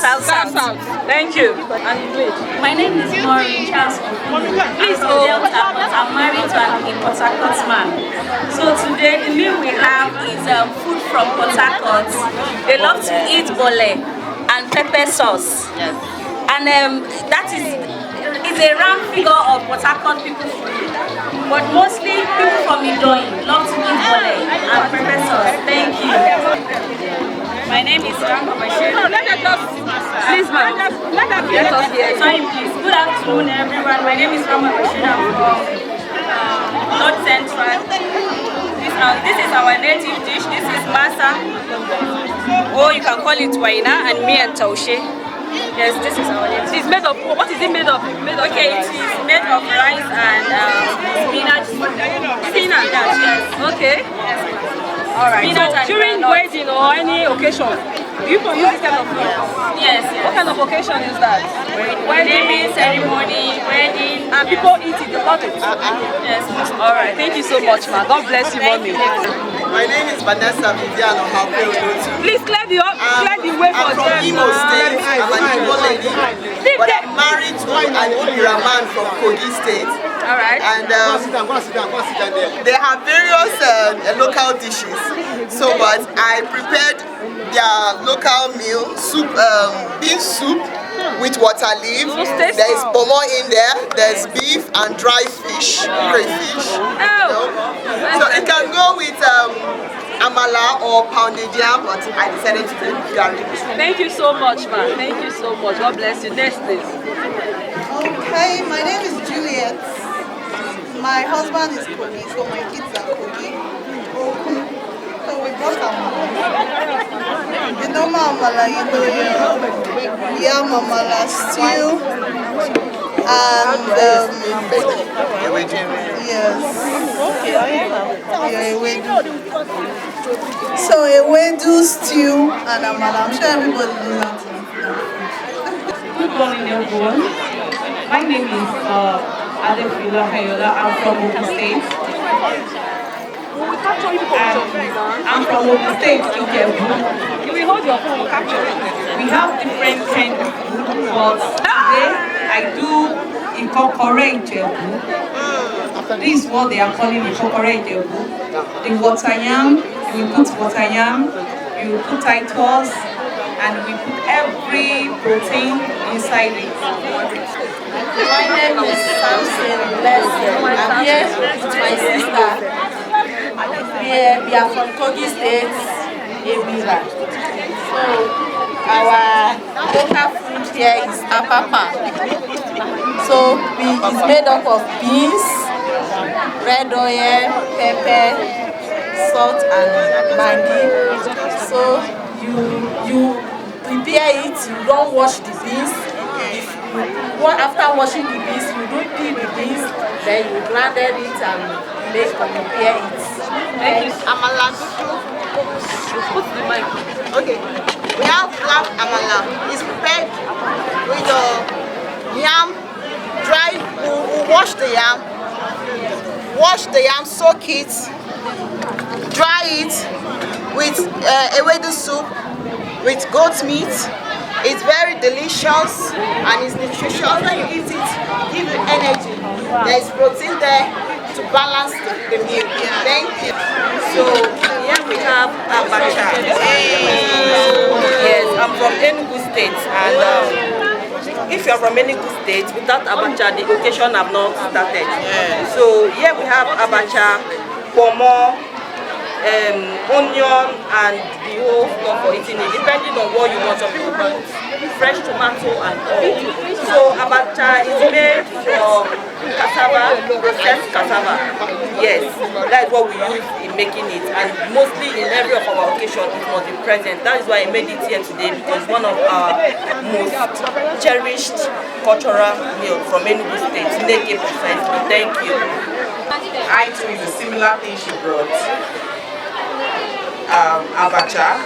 South. Thank you. And wait. My name is Maureen Charles. Please, I'm married to a Port Harcourt man. So today the meal we have is food from Port Harcourt. They love to eat bole and pepper sauce. Yes. And that is a round figure of Port Harcourt people food. But mostly people from Idoyin love to eat bole and pepper sauce. Thank you. My name is Rama Bashir. No, let us please, ma'am. Let us hear. Sorry, please. Good afternoon, everyone. My name is Rama Bashir. I'm from North Central. This is our native dish. This is masa, or you can call it waina, and me and taushe. Yes, this is our native. It's made of what is it made of? Okay, it is made of rice and spinach. Spinach. Yes. Okay. Yes. Alright, so during wedding or any occasion, do you use this kind of food? Yes, yes. What kind of occasion is that? Wedding, ceremony, wedding. And people eat it, they love it? Yes. Alright, thank you so much, ma. God bless you, mommy. My name is Vanessa Vivian Ohape. Please clear the way for I'm from Imo State. I'm an Igbo lady. But I'm married to an Ibira man from Kogi State. Alright. And go sit down there. They have various local dishes. So, but I prepared their local meal, soup, beef soup with water leaf. There is pomo in there. There's beef and dry fish, crayfish. So it can go with amala or pounded yam, but I decided to do garlic. Thank you so much, ma. Thank you so much. God bless you. Next, please. Okay, my name is Juliet. My husband is Kogi, so my kids are Kogi. So we brought amala. You know amala, you know yam amala stew and yes. Yeah, ewedu. So ewedu stew and amala. I'm sure everybody knows that. Good morning, everyone. My name is Adefila Hayola. I'm from Ogun State. I'm from Ogun State, Ijebu. You will hold your phone, capture it. We have different kinds of food, but today I do Ikokore Ijebu. This is what they are calling Ikokore Ijebu. The water yam, we put water yam, you put Titus, and we put every protein inside it. My name is Samson Blessing. I'm here with my sister. We are from Kogi State, Ebira. So our local food here is apapa. So it's made up of beans, red oil, pepper, salt, and maggi. So you prepare it. You don't wash the beans. After washing the beans, you don't peel the beans, then you blended it and prepare it. Thank you. Amala. Put the mic. Okay. We have black amala. It's prepared with yam, dry. We'll wash the yam, soak it, dry it with ewedu soup, with goat meat. It's very delicious and it's nutritious. When you eat it, give you energy. There's protein there to balance the meal. Thank you. So here we have abacha. Yes, I'm from Enugu State, and if you're from Enugu State, without abacha, the occasion have not started. So here we have abacha, pomo, onion, and the whole stuff for eating it, depending on what you want. Some people put fresh tomato and all. So abacha is made from cassava, processed cassava. Yes, that is what we use in making it, and mostly in every of our occasion it must be present. That is why I made it here today, because one of our most cherished cultural meal from Enugu State, Neke precisely. Thank you. I too is a similar thing she brought. Abacha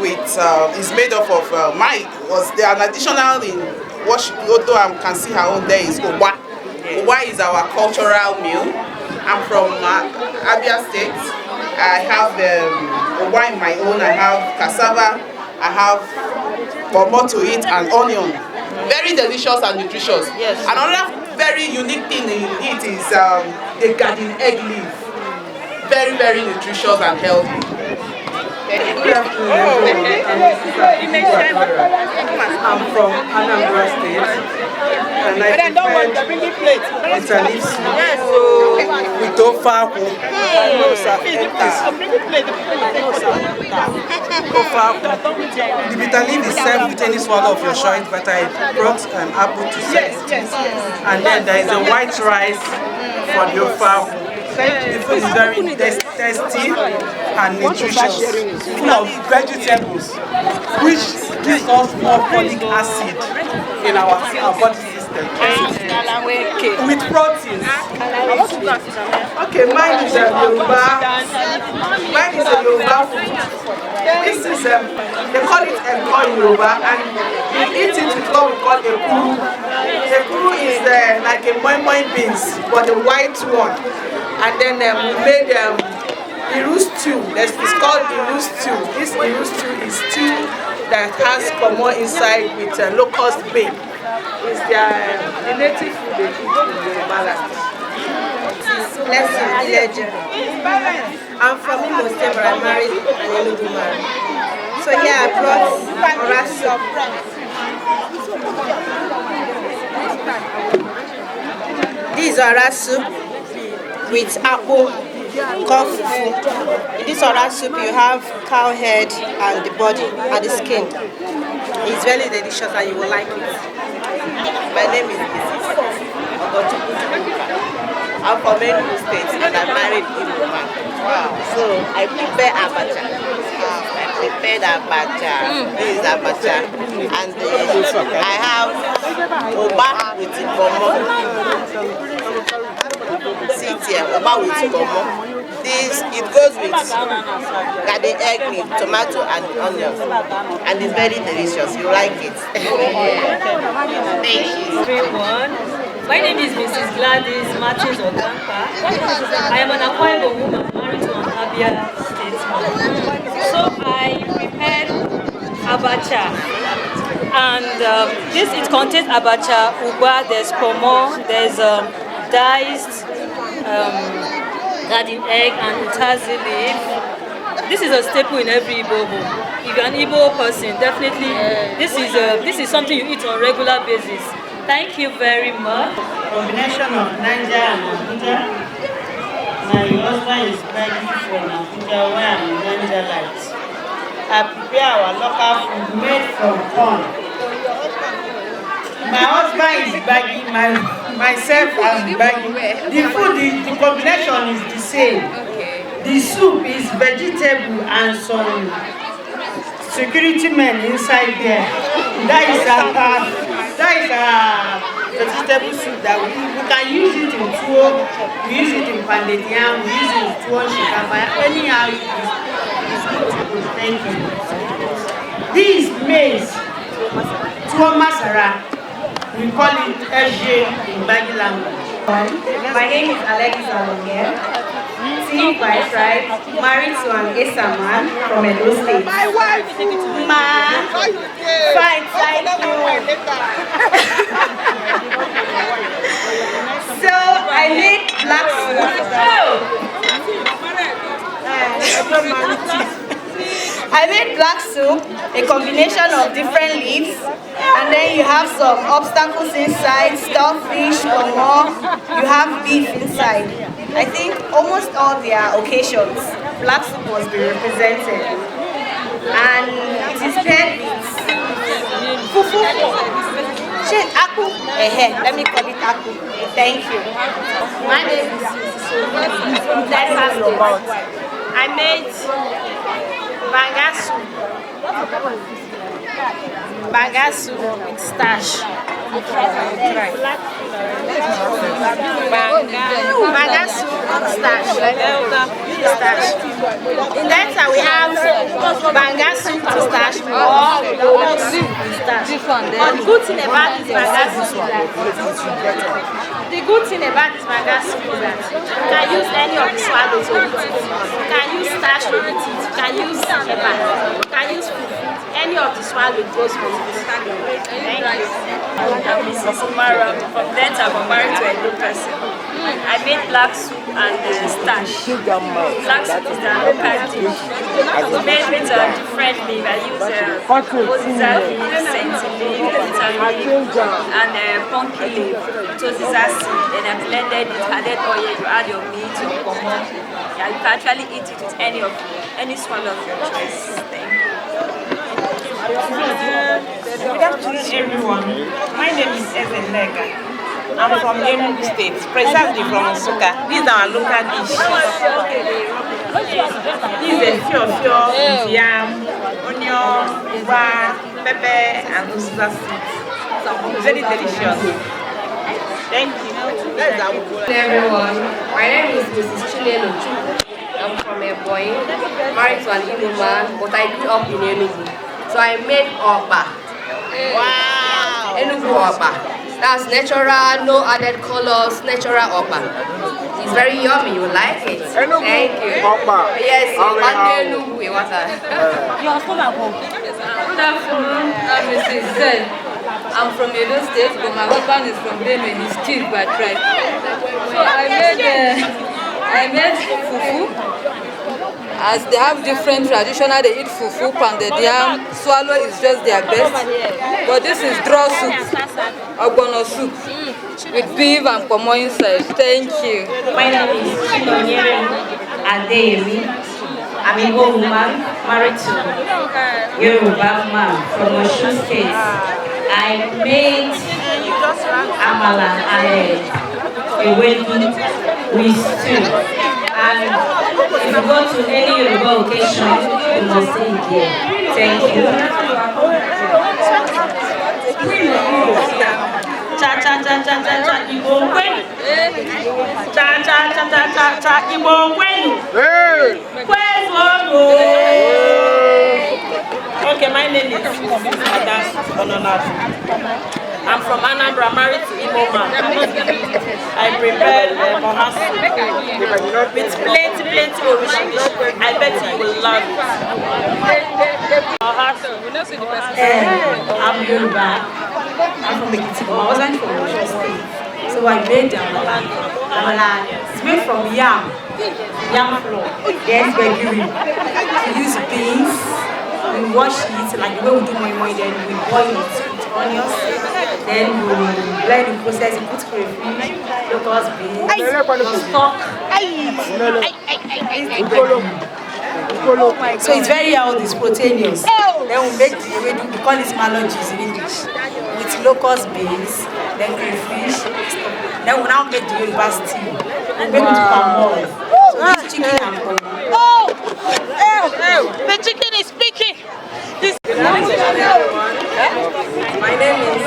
with is made up of they are an additional in what she, although I can see her own there is owa. Owa is our cultural meal. I'm from Abia State. I have owa in my own. I have cassava I have pomo to eat and onion. Very delicious and nutritious. Yes. Another very unique thing in it is the garden egg leaf. Very, very nutritious and healthy. Good afternoon, I'm from Anambra State, and I prepared bitter leaf with tofaku. The bitter leaf is served with any swallow of your choice, but I brought an apple to serve. And then there is a white rice for the tofaku. The food is very tasty and nutritious, full of vegetables, which gives us more folic acid in our body system. With proteins. Okay, mine is a Yoruba. Mine is a Yoruba food. This is they call it Enko in Yoruba, and we eat it with what we call ekuru. Ekuru is like a moi beans, but the white one. And then we made Iru stew. It's called Iru stew. This Iru stew is stew that has pomo inside with locust bean. It's the native food they eat in Yoruba land. Blessing, I'm from Imo State, but I'm married and Enugu man. So here I brought ora soup. This is ora soup with apple, fufu. In this ora soup you have cow head and the body and the skin. It's very delicious and you will like it. My name is Mrs. I'm from Enugu State and I'm married in Roma. Wow. So I prepare abacha. I prepared abacha. This is abacha. And I have oba with pomo. Sit here, oba with pomo. This, it goes with garden egg leaf, tomato and onions. And it's very delicious. You like it. Thank you. Everyone. My name is Mrs. Gladys Martins Ogampa. I am an Akwa Ibom woman married to an Abia statesman. So I prepared abacha, and it contains abacha, uba, there's pomo, there's diced garden egg and utazi leaf. This is a staple in every Igbo home. If you're an Igbo person, definitely this is something you eat on a regular basis. Thank you very much. Combination of Niger and Abuja. My husband is begging from Abuja where I'm in Niger Light. I prepare our local food made from corn. My husband is bagging, myself I'm bagging. The food, the combination is the same. The soup is vegetable and some security men inside there. That is a vegetable soup that we can use it in tuwo, we use it in pounded yam, we use it in tuwo shikama, anyhow it is good to go. Thank you. This maize, tuwo masara, we call it Eje in Bagi language. My name is Alexa Longier. Tea by tribe, married to an Esa man from Edo State. My wife! Ma! Fine, thank you. So I made black soup. I made black soup, a combination of different leaves, and then you have some obstacles inside, starfish, pomo, you have beef inside. I think almost all their occasions, black soup was being represented. And it is paired with fufu. Aku. Let me call it aku. Thank you. My name is Let's ask about. I made bangasu with starch. Bangasu with starch. starch. In that we have banga soup with starch or soup with starch. But the good thing about this banga soup is that you can use any of the swallow to eat it. You can use starch to eat it. You can use eba. You can use fufu. Any of the swallow goes with it. Thank you. I'm Mrs. Umara. From Delta, I'm married to a new person. I made black soup and starch. Black soup is the local dish. It's made with different leaves. I use oziza leaf, senti leaf, bitter leaf, and pumpkin leaf. It was oziza seed. Then I blended it, added oil, you add your meat, your pomo. Yeah, you can actually eat it with any swallow of your choice. Thank you. Good afternoon, everyone. My name is Ezelega. I'm from Enugu State, precisely from Nsukka. This is our local dish. This is a fio, yam, onion, uva, pepper, and uziza seeds. Very delicious. Thank you. Hello everyone, my name is Mrs. Chilelo. I'm from a boy, married to an Igbo man, but I grew up in Enugu. So I made Oba. Wow! Enugu Oba. That's natural, no added colors, natural Oba. It's very yummy, you like it. Thank you. Oba. Yes, Enugu water. Good afternoon, I'm Mrs. Zen. I'm from Edo State, but my husband is from Benue, he's Chief by tribe. So I made fufu. As they have different traditional, they eat fufu, pounded yam, swallow is just their best. But this is draw soup, ogbono soup, with beef and pomo inside. Thank you. My name is Adeyemi. I'm an old woman married to Yoruba man from Osun State. I made amala and ewedu with stew. And if you go to any Yoruba occasion, you must see it here. Thank you. Cha cha cha cha cha cha Igbo kwenu. Cha cha cha cha cha cha Igbo kwenu. Kwezogo. Okay, my name is Adas. I'm from Anambra, married to Igbo man. I prepared moha soup with plenty original. I bet you will love it. I'm Yoruba. I'm from Mexico. I wasn't from Osun State. So I made amala. Amala is made from yam flour. Yes, bakery. We use beans. We wash it like the way we do moi, then we boil it with onions. Then we blend the process, we put crayfish, locust beans, stock. So it's very healthy, it's proteinous. Then we make we call it malodges in English, with locust beans, then crayfish. Then we now make the Yoruba stew. We make it with palm oil. So this chicken and palm. The chicken is speaking. My name is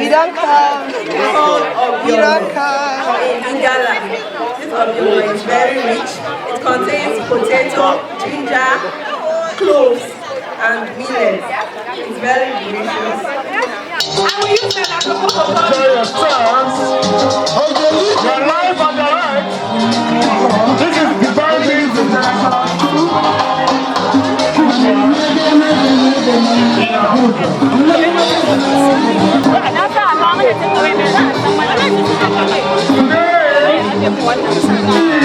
You don't come. You don't come. Ingala. This oil is very rich. It contains potato, ginger, cloves, and millet. It's very delicious. Enjoy your stars. Your life and your right. This is Divine Beans International School. Today,